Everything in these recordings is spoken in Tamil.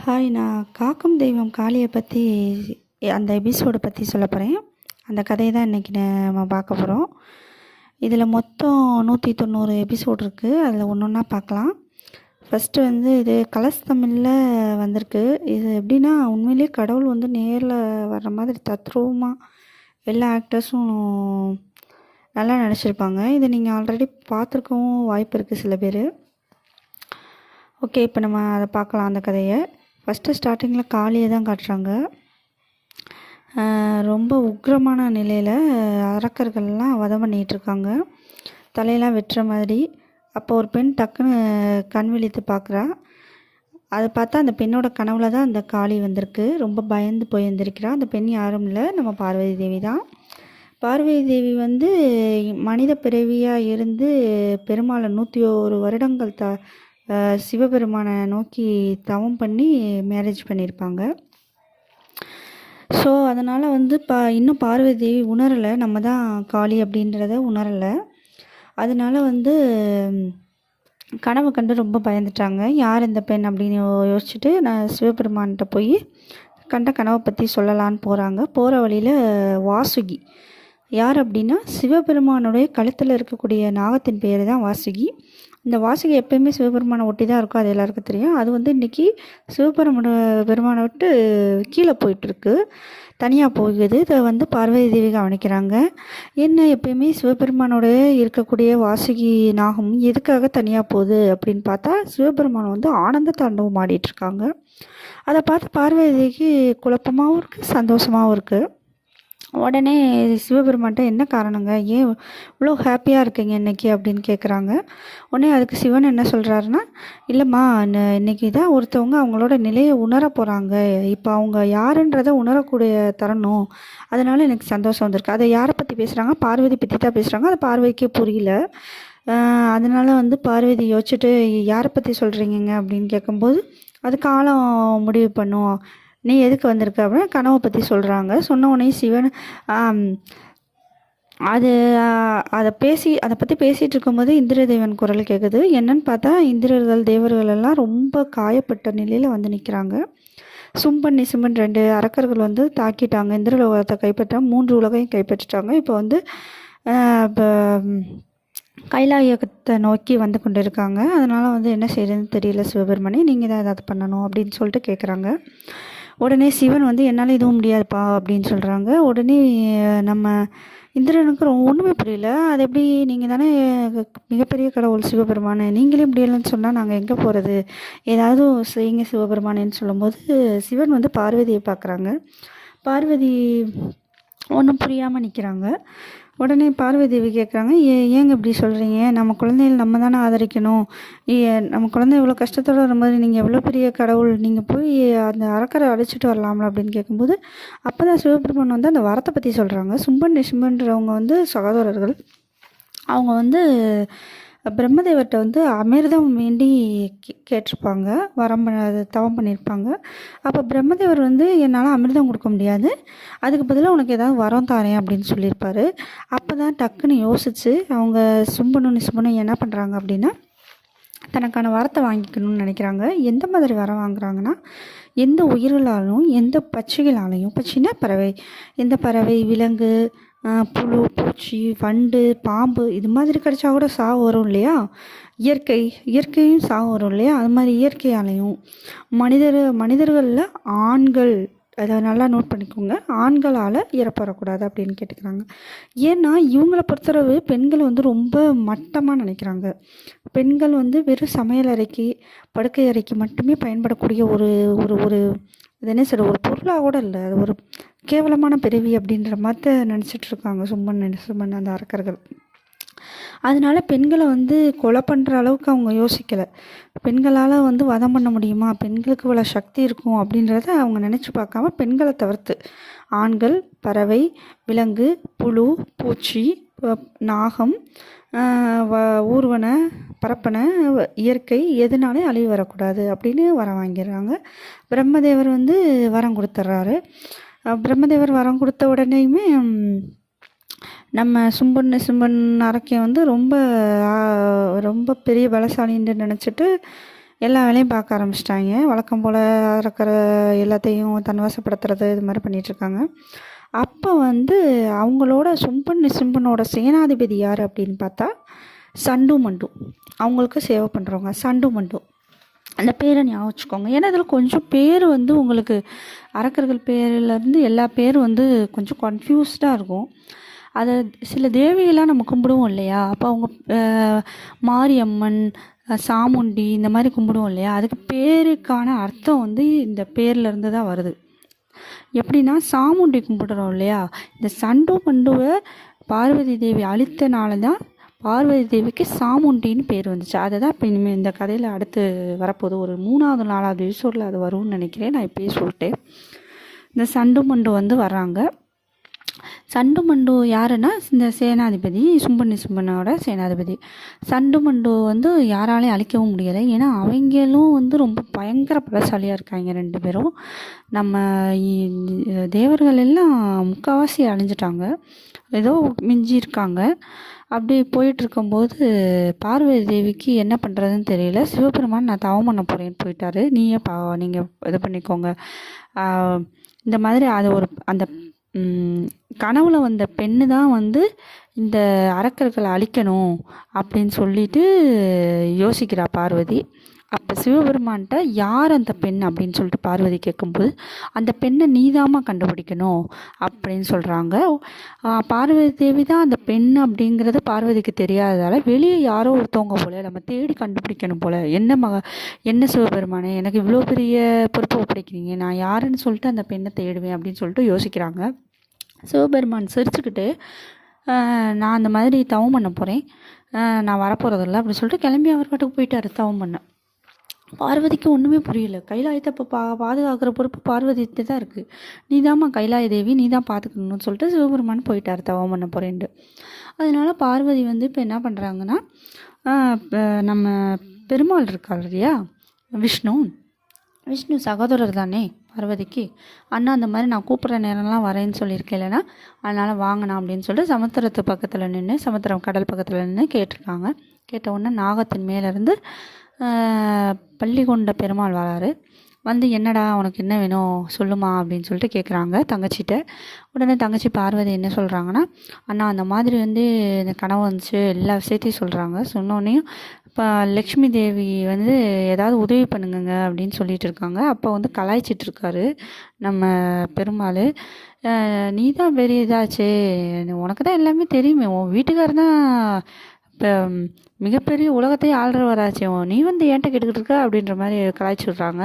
ஹாய், நான் காக்கும் தெய்வம் காளியை பற்றி அந்த எபிசோடை பற்றி சொல்ல போகிறேன். அந்த கதையை தான் இன்றைக்கி நம்ம பார்க்க போகிறோம். இதில் மொத்தம் 190 எபிசோடு இருக்குது. அதில் ஒன்று ஒன்றா பார்க்கலாம். ஃபஸ்ட்டு இது கலர்ஸ் தமிழில் வந்திருக்கு. இது எப்படின்னா, உண்மையிலேயே கடவுள் நேரில் வர்ற மாதிரி தத்ரூபமாக எல்லா ஆக்டர்ஸும் நல்லா நடிச்சிருப்பாங்க. இதை நீங்கள் ஆல்ரெடி பார்த்துருக்கவும் வாய்ப்பு இருக்குது சில பேர். ஓகே, இப்போ நம்ம அதை பார்க்கலாம் அந்த கதையை. ஃபஸ்ட்டு ஸ்டார்டிங்கில் காளியை தான் காட்டுறாங்க. ரொம்ப உக்கிரமான நிலையில் அரக்கர்கள்லாம் வதம் பண்ணிகிட்ருக்காங்க, தலையெல்லாம் வெட்டுற மாதிரி. அப்போ ஒரு பெண் டக்குன்னு கண் விழித்து பார்க்குறா. அதை பார்த்தா அந்த பெண்ணோட கனவுல தான் அந்த காளி வந்திருக்கு. ரொம்ப பயந்து போய் எழுந்திருக்கிறா. அந்த பெண் யாரும் இல்லை, நம்ம பார்வதி தேவி தான். பார்வதி தேவி மனித பிறவியாக இருந்து பெருமாளை 101 வருடங்கள் சிவபெருமானை நோக்கி தவம் பண்ணி மேரேஜ் பண்ணியிருப்பாங்க. ஸோ அதனால் இன்னும் பார்வதி தேவி உணரலை, நம்ம தான் காளி அப்படின்றத உணரலை. அதனால் கனவு கண்டு ரொம்ப பயந்துட்டாங்க. யார் இந்த பெண் அப்படின்னு யோசிச்சுட்டு நான் சிவபெருமான்கிட்ட போய் கண்ட கனவை பற்றி சொல்லலான்னு போகிறாங்க. போகிற வழியில் வாசுகி யார் அப்படின்னா, சிவபெருமானுடைய கழுத்தில் இருக்கக்கூடிய நாகத்தின் பேர் தான் வாசுகி. இந்த வாசுகி எப்பயுமே சிவபெருமானை ஒட்டி தான் இருக்கும், அது எல்லாருக்கும் தெரியும். அது இன்றைக்கி பெருமானை விட்டு கீழே போயிட்டுருக்கு, தனியாக போகுது. இதை பார்வதி தேவி கவனிக்கிறாங்க. என்ன எப்பயுமே சிவபெருமானோட இருக்கக்கூடிய வாசுகி நாகம் எதுக்காக தனியாக போகுது அப்படின்னு பார்த்தா, சிவபெருமான் ஆனந்த தாண்டவம் ஆடிட்டுருக்காங்க. அதை பார்த்து பார்வதி தேவிக்கு குழப்பமாகவும் இருக்குது, சந்தோஷமாகவும் இருக்குது. உடனே சிவபெருமான்கிட்ட என்ன காரணங்க, ஏன் இவ்வளோ ஹாப்பியாக இருக்கீங்க இன்றைக்கி அப்படின்னு கேட்குறாங்க. உடனே அதுக்கு சிவன் என்ன சொல்கிறாருன்னா, இல்லைம்மா, இன்றைக்கி தான் ஒருத்தவங்க அவங்களோட நிலையை உணர போகிறாங்க. இப்போ அவங்க யாருன்றதை உணரக்கூடிய தரணும், அதனால் எனக்கு சந்தோஷம் வந்திருக்கு. அதை யாரை பற்றி பேசுகிறாங்க, பார்வதி பற்றி தான் பேசுகிறாங்க. அது பார்வதிக்கே புரியல. அதனால் பார்வதி யோசிச்சுட்டு, யாரை பற்றி சொல்கிறீங்க அப்படின்னு கேட்கும்போது, அது காலம் முடிவு பண்ணும், நீ எதுக்கு வந்திருக்க அப்படின்னா கனவை பற்றி சொல்கிறாங்க. சொன்ன உடனே சிவன் அதை பற்றி பேசிகிட்டு இருக்கும்போது இந்திரதேவன் குரல் கேட்குது. என்னன்னு பார்த்தா, இந்திரர்கள் தேவர்கள் எல்லாம் ரொம்ப காயப்பட்ட நிலையில் நிற்கிறாங்க. சும்பன் நிசும்பன் 2 அரக்கர்கள் தாக்கிட்டாங்க. இந்திரலோகத்தை கைப்பற்ற 3 உலகையும் கைப்பற்றிட்டாங்க. இப்போ கைலாயத்தை நோக்கி கொண்டு இருக்காங்க. அதனால் என்ன செய்யறதுன்னு தெரியல சிவபெருமானே, நீங்கள் தான் ஏதாவது பண்ணணும் அப்படின்னு சொல்லிட்டு கேட்குறாங்க. உடனே சிவன் என்னால் எதுவும் முடியாதுப்பா அப்படின்னு சொல்கிறாங்க. உடனே நம்ம இந்திரனுக்கு ஒன்றுமே புரியல. அது எப்படி, நீங்கள் தானே மிகப்பெரிய கடவுள் சிவபெருமானே, நீங்களே முடியலைன்னு சொன்னால் நாங்கள் எங்கே போகிறது, ஏதாவது செய்யுங்க சிவபெருமானேன்னு சொல்லும்போது சிவன் பார்வதியை பார்க்குறாங்க. பார்வதி ஒன்றும் புரியாமல் நிற்கிறாங்க. உடனே பார்வதி தேவி கேட்குறாங்க, ஏங்க இப்படி சொல்கிறீங்க, நம்ம குழந்தைகள் நம்ம தானே ஆதரிக்கணும், நம்ம குழந்தை இவ்வளோ கஷ்டத்தோடு வரும்போது நீங்கள் எவ்வளோ பெரிய கடவுள், நீங்கள் போய் அந்த அரக்கரை அழைச்சிட்டு வரலாம்ல அப்படின்னு கேட்கும்போது, அப்போ தான் சிவபெருமான் அந்த வரத்தை பற்றி சொல்கிறாங்க. சும்பன் நிசும்பன்றவங்க சகோதரர்கள். அவங்க பிரம்மதேவர்கிட்ட அமிர்தம் வேண்டி கேட்டிருப்பாங்க, தவம் பண்ணியிருப்பாங்க. அப்போ பிரம்மதேவர் என்னால் அமிர்தம் கொடுக்க முடியாது, அதுக்கு பதிலாக உனக்கு ஏதாவது வரம் தாரேன் அப்படின்னு சொல்லியிருப்பார். அப்போ தான் டக்குன்னு யோசித்து அவங்க சும்பனும் நிசும்பனும் என்ன பண்ணுறாங்க அப்படின்னா, தனக்கான வரத்தை வாங்கிக்கணும்னு நினைக்கிறாங்க. எந்த மாதிரி வரம் வாங்குறாங்கன்னா, எந்த உயிர்களாலும் எந்த பட்சிகளாலையும், பட்சினா பறவை, எந்த பறவை, விலங்கு, புழு, பூச்சி, வண்டு, பாம்பு இது மாதிரி கிடைச்சா கூட சாவு வரும் இல்லையா, இயற்கையும் சாவு வரும் இல்லையா, அது மாதிரி இயற்கையாலையும் மனிதர்களில் ஆண்கள், அதை நல்லா நோட் பண்ணிக்கோங்க, ஆண்களால் இறப்பறக்கூடாது அப்படின்னு கேட்டுக்கிறாங்க. ஏன்னா இவங்களை பொறுத்தளவு பெண்கள் ரொம்ப மட்டமாக நினைக்கிறாங்க. பெண்கள் வெறும் சமையல் அறைக்கு, படுக்கை அறைக்கு மட்டுமே பயன்படக்கூடிய ஒரு ஒரு ஒரு இது என்ன சொல்ற, ஒரு பொருளாக கூட இல்லை, அது ஒரு கேவலமான பிறவி அப்படின்ற மாதிரி நினச்சிட்ருக்காங்க சும்பன் அந்த அரக்கர்கள். அதனால பெண்களை கொலை பண்ணுற அளவுக்கு அவங்க யோசிக்கலை. பெண்களால் வதம் பண்ண முடியுமா, பெண்களுக்கு இவ்வளோ சக்தி இருக்கும் அப்படின்றத அவங்க நினச்சி பார்க்காம, பெண்களை தவிர்த்து ஆண்கள், பறவை, விலங்கு, புழு, பூச்சி, நாகம், ஊர்வன, பரப்பன, இயற்கை எதுனாலே அழிவு வரக்கூடாது அப்படின்னு வரம் வாங்கிடுறாங்க. பிரம்மதேவர் வரம் கொடுத்துட்றாரு. பிரம்மதேவர் வரம் கொடுத்த உடனேயுமே நம்ம சும்பன் அரக்கன் ரொம்ப ரொம்ப பெரிய பலசாலின்னு நினச்சிட்டு எல்லா வேலையும் பார்க்க ஆரம்பிச்சிட்டாங்க. வழக்கம் போல் இருக்கிற எல்லாத்தையும் தன்வசப்படுத்துறது இது மாதிரி பண்ணிகிட்ருக்காங்க. அப்போ வந்து அவங்களோட சும்பன் நிசும்பனோட சேனாதிபதி யார் அப்படின்னு பார்த்தா சண்டு மண்டு. அவங்களுக்கு சேவை பண்ணுறவங்க சண்டு மண்டு. அந்த பேரை ஞாபகம் வச்சுக்கோங்க. ஏன்னா இதில் கொஞ்சம் பேர் வந்து உங்களுக்கு அரக்கர்கள் பேர்லேருந்து எல்லா பேரும் வந்து கொஞ்சம் கன்ஃபியூஸ்டாக இருக்கும். அதை சில தேவிகளாக நம்ம கும்பிடுவோம் இல்லையா, அப்போ அவங்க மாரியம்மன், சாமுண்டி இந்த மாதிரி கும்பிடுவோம் இல்லையா, அதுக்கு பேருக்கான அர்த்தம் வந்து இந்த பேர்லேருந்து தான் வருது. எப்படின்னா சாமுண்டி கும்பிடுறோம் இல்லையா, இந்த சண்டு மண்டுவை பார்வதி தேவி அழித்தனால தான் பார்வதி தேவிக்கு சாமுண்டின்னு பேர் வந்துச்சு. அதை தான் இப்போ இனிமேல் இந்த கதையில் அடுத்து வரப்போகுது. ஒரு 3வது 4வது எபிசோடில் அது வரும்னு நினைக்கிறேன். நான் இப்போயே சொல்லிட்டேன். இந்த சண்டு மண்டு வந்து வர்றாங்க. சண்டு மண்டு யாருன்னா இந்த சேனாதிபதி, சும்பன் நிசும்பனோட சேனாதிபதி. சண்டு மண்டு வந்து யாராலையும் அழிக்கவும் முடியலை. ஏன்னா அவங்களும் வந்து ரொம்ப பயங்கர பலசாலியாக இருக்காங்க 2 பேரும். நம்ம தேவர்கள் எல்லாம் முக்கால்வாசி அழிஞ்சிட்டாங்க, ஏதோ மிஞ்சி இருக்காங்க. அப்படி போயிட்டுருக்கும்போது பார்வதி தேவிக்கு என்ன பண்ணுறதுன்னு தெரியல. சிவபெருமான் நான் தவம் பண்ண போகிறேன்னு போயிட்டாரு. நீங்கள் இது பண்ணிக்கோங்க. இந்த மாதிரி அது ஒரு அந்த கனவுல வந்த பெண்ணு தான் வந்து இந்த அரக்கர்களை அழிக்கணும் அப்படின்னு சொல்லிட்டு யோசிக்கிறா பார்வதி. அப்போ சிவபெருமான்கிட்ட யார் அந்த பெண் அப்படின்னு சொல்லிட்டு பார்வதி கேட்கும்போது அந்த பெண்ணை நீதாமா கண்டுபிடிக்கணும் அப்படின்னு சொல்கிறாங்க. பார்வதி தேவி தான் அந்த பெண் அப்படிங்கிறது பார்வதிக்கு தெரியாததால் வெளியே யாரோ ஒருத்தவங்க போல் நம்ம தேடி கண்டுபிடிக்கணும் போல். என்ன சிவபெருமானே எனக்கு இவ்வளோ பெரிய பொறுப்பு ஒப்படைக்கிறீங்க, நான் யாருன்னு சொல்லிட்டு அந்த பெண்ணை தேடுவேன் அப்படின்னு சொல்லிட்டு யோசிக்கிறாங்க. சிவபெருமான் சிரிச்சுக்கிட்டு நான் அந்த மாதிரி தவம் பண்ண போகிறேன், நான் வரப்போகிறதில்ல அப்படின்னு சொல்லிட்டு கிளம்பி அவர் பாட்டுக்கு போயிட்டார் தவம் பண்ண. பார்வதிக்கு ஒன்றுமே புரியல. கைலாயத்தை இப்போ பாதுகாக்கிற பொறுப்பு பார்வதிட்டு தான் இருக்குது. நீதாம்மா கைலாய தேவி, நீ தான் பார்த்துக்கணும்னு சொல்லிட்டு சிவபெருமான் போயிட்டார் தவம் பண்ண போகிறேன்ட்டு. அதனால் பார்வதி வந்து இப்போ என்ன பண்ணுறாங்கன்னா, நம்ம பெருமாள் இருக்கார் இல்லையா, விஷ்ணு சகோதரர் தானே பார்வதிக்கு. அண்ணா அந்த மாதிரி நான் கூப்பிட்ற நேரம்லாம் வரேன்னு சொல்லியிருக்கேன் இல்லைனா, அதனால் வாங்கினா அப்படின்னு சொல்லிட்டு சமுத்திரத்து பக்கத்தில் நின்று, சமுத்திரம் கடல் பக்கத்தில் நின்று கேட்டிருக்காங்க. கேட்ட உடனே நாகத்தின் மேலேருந்து பள்ளி கொண்ட பெருமாள் வராரு. வந்து என்னடா உனக்கு என்ன வேணும் சொல்லுமா அப்படின்னு சொல்லிட்டு கேட்குறாங்க தங்கச்சிட்ட. உடனே தங்கச்சி பார்வதி என்ன சொல்கிறாங்கன்னா, அண்ணா அந்த மாதிரி வந்து இந்த கனவு வந்துச்சு எல்லா விஷயத்தையும் சொல்கிறாங்க. சொன்னோடனையும் இப்போ லக்ஷ்மி தேவி வந்து ஏதாவது உதவி பண்ணுங்க அப்படின்னு சொல்லிட்டு இருக்காங்க. அப்போ வந்து கலாய்ச்சிட்ருக்காரு நம்ம பெருமாள். நீ தான் பெரிய இதாச்சே, உனக்கு தான் எல்லாமே தெரியுமே, உன் வீட்டுக்காரர் தான் இப்போ மிகப்பெரிய உலகத்தையே ஆள்றவராச்சே, நீ வந்து ஏன்ட்ட கேட்டுக்கிட்டு இருக்க அப்படின்ற மாதிரி கலாய்ச்சி விட்றாங்க.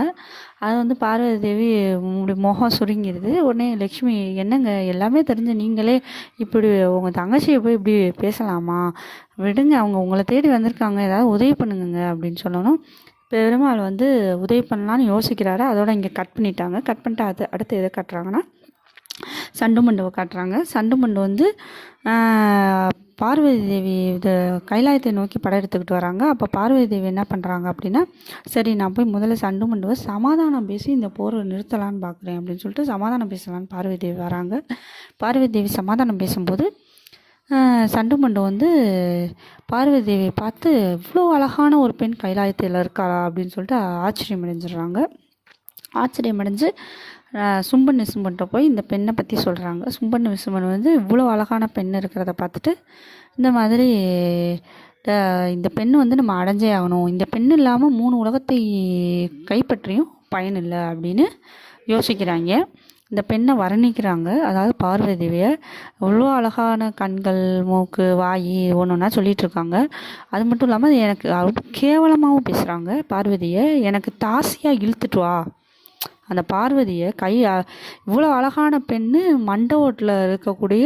அது வந்து பார்வதி தேவி முகம் சுருங்கிடுது. உடனே லக்ஷ்மி என்னங்க எல்லாமே தெரிஞ்ச நீங்களே இப்படி உங்கள் தங்கச்சியை போய் இப்படி பேசலாமா, விடுங்க, அவங்க உங்களை தேடி வந்திருக்காங்க, ஏதாவது உதவி பண்ணுங்க அப்படின்னு சொல்லணும். பெருமாள் வந்து உதவி பண்ணலான்னு யோசிக்கிறாரு. அதோட இங்கே கட் பண்ணிட்டாங்க. கட் பண்ணிட்டு அடுத்து எதை காட்டுறாங்கன்னா சண்டு மண்டுவை காட்டுறாங்க. சண்டு மண்டு வந்து பார்வதி தேவி இது கைலாயத்தை நோக்கி படம் எடுத்துக்கிட்டு வராங்க. அப்போ பார்வதி தேவி என்ன பண்ணுறாங்க அப்படின்னா, சரி நான் போய் முதல்ல சண்டு மண்டுவை சமாதானம் பேசி இந்த போரை நிறுத்தலான்னு பார்க்குறேன் அப்படின்னு சொல்லிட்டு சமாதானம் பேசலான்னு பார்வதி தேவி வராங்க. பார்வதி தேவி சமாதானம் பேசும்போது சண்டு மண்டு வந்து பார்வதி தேவியை பார்த்து இவ்வளோ அழகான ஒரு பெண் கைலாயத்தில் இருக்காளா அப்படின்னு சொல்லிட்டு ஆச்சரியமடைஞ்சிடுறாங்க. ஆச்சரியமடைஞ்சு சும்பன் நிசும்பன்ட்ட போய் இந்த பெண்ணை பற்றி சொல்கிறாங்க. சும்பன் நிசும்பன் வந்து இவ்வளோ அழகான பெண் இருக்கிறத பார்த்துட்டு இந்த மாதிரி இந்த பெண் வந்து நம்ம அடைஞ்சே ஆகணும், இந்த பெண் இல்லாமல் 3 உலகத்தை கைப்பற்றியும் பயன் இல்லை அப்படின்னு யோசிக்கிறாங்க. இந்த பெண்ணை வர்ணிக்கிறாங்க. அதாவது பார்வதி தேவியை அவ்வளோ அழகான கண்கள், மூக்கு, வாய் ஒன்றா சொல்லிகிட்ருக்காங்க. அது மட்டும் இல்லாமல் எனக்கு ரொம்ப கேவலமாகவும் பேசுகிறாங்க. பார்வதியை எனக்கு தாசியாக இழுத்துட்டு வா, அந்த பார்வதியை இவ்வளோ அழகான பெண்ணு மண்டபத்தில் இருக்கக்கூடிய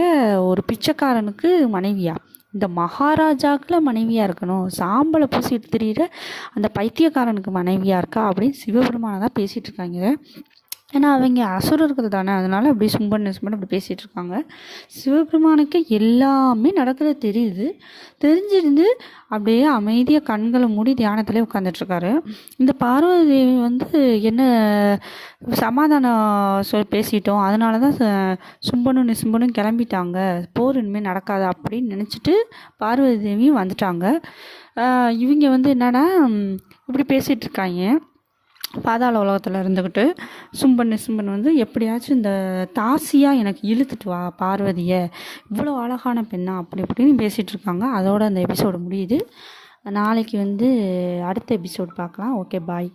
ஒரு பிச்சைக்காரனுக்கு மனைவியா, இந்த மகாராஜாக்களை மனைவியாக இருக்கணும், சாம்பலை பூசிட்டு திரியிற அந்த பைத்தியக்காரனுக்கு மனைவியாக இருக்கா அப்படின்னு சிவபெருமானை தான் பேசிகிட்டு இருக்காங்க. ஏன்னா அவங்க அசுரர்கள் தானே, அதனால் அப்படி சும்பன் நிசும்பன் அப்படி பேசிகிட்டு இருக்காங்க. சிவபெருமானுக்கு எல்லாமே நடக்கிறது தெரிஞ்சிருந்து அப்படியே அமைதியாக கண்களை மூடி தியானத்திலே உட்காந்துட்ருக்காரு. இந்த பார்வதி தேவி வந்து என்ன சமாதானம் பேசிட்டோம், அதனால தான் சும்பனும் நிசும்பனும் கிளம்பிட்டாங்க, போர் இனிமேல் நடக்காது அப்படின்னு நினச்சிட்டு பார்வதி தேவியும் வந்துட்டாங்க. இவங்க வந்து என்னன்னா இப்படி பேசிகிட்டு இருக்காங்க. பாதாள உலகத்தில் இருந்துக்கிட்டு சும்பன் வந்து எப்படியாச்சும் இந்த தாசியாக எனக்கு இழுத்துட்டு வா பார்வதியை, இவ்வளோ அழகான பெண்ணா அப்படி இப்படின்னு பேசிகிட்டு இருக்காங்க. அதோட அந்த எபிசோடு முடியுது. நாளைக்கு வந்து அடுத்த எபிசோட் பார்க்கலாம். ஓகே, பாய்.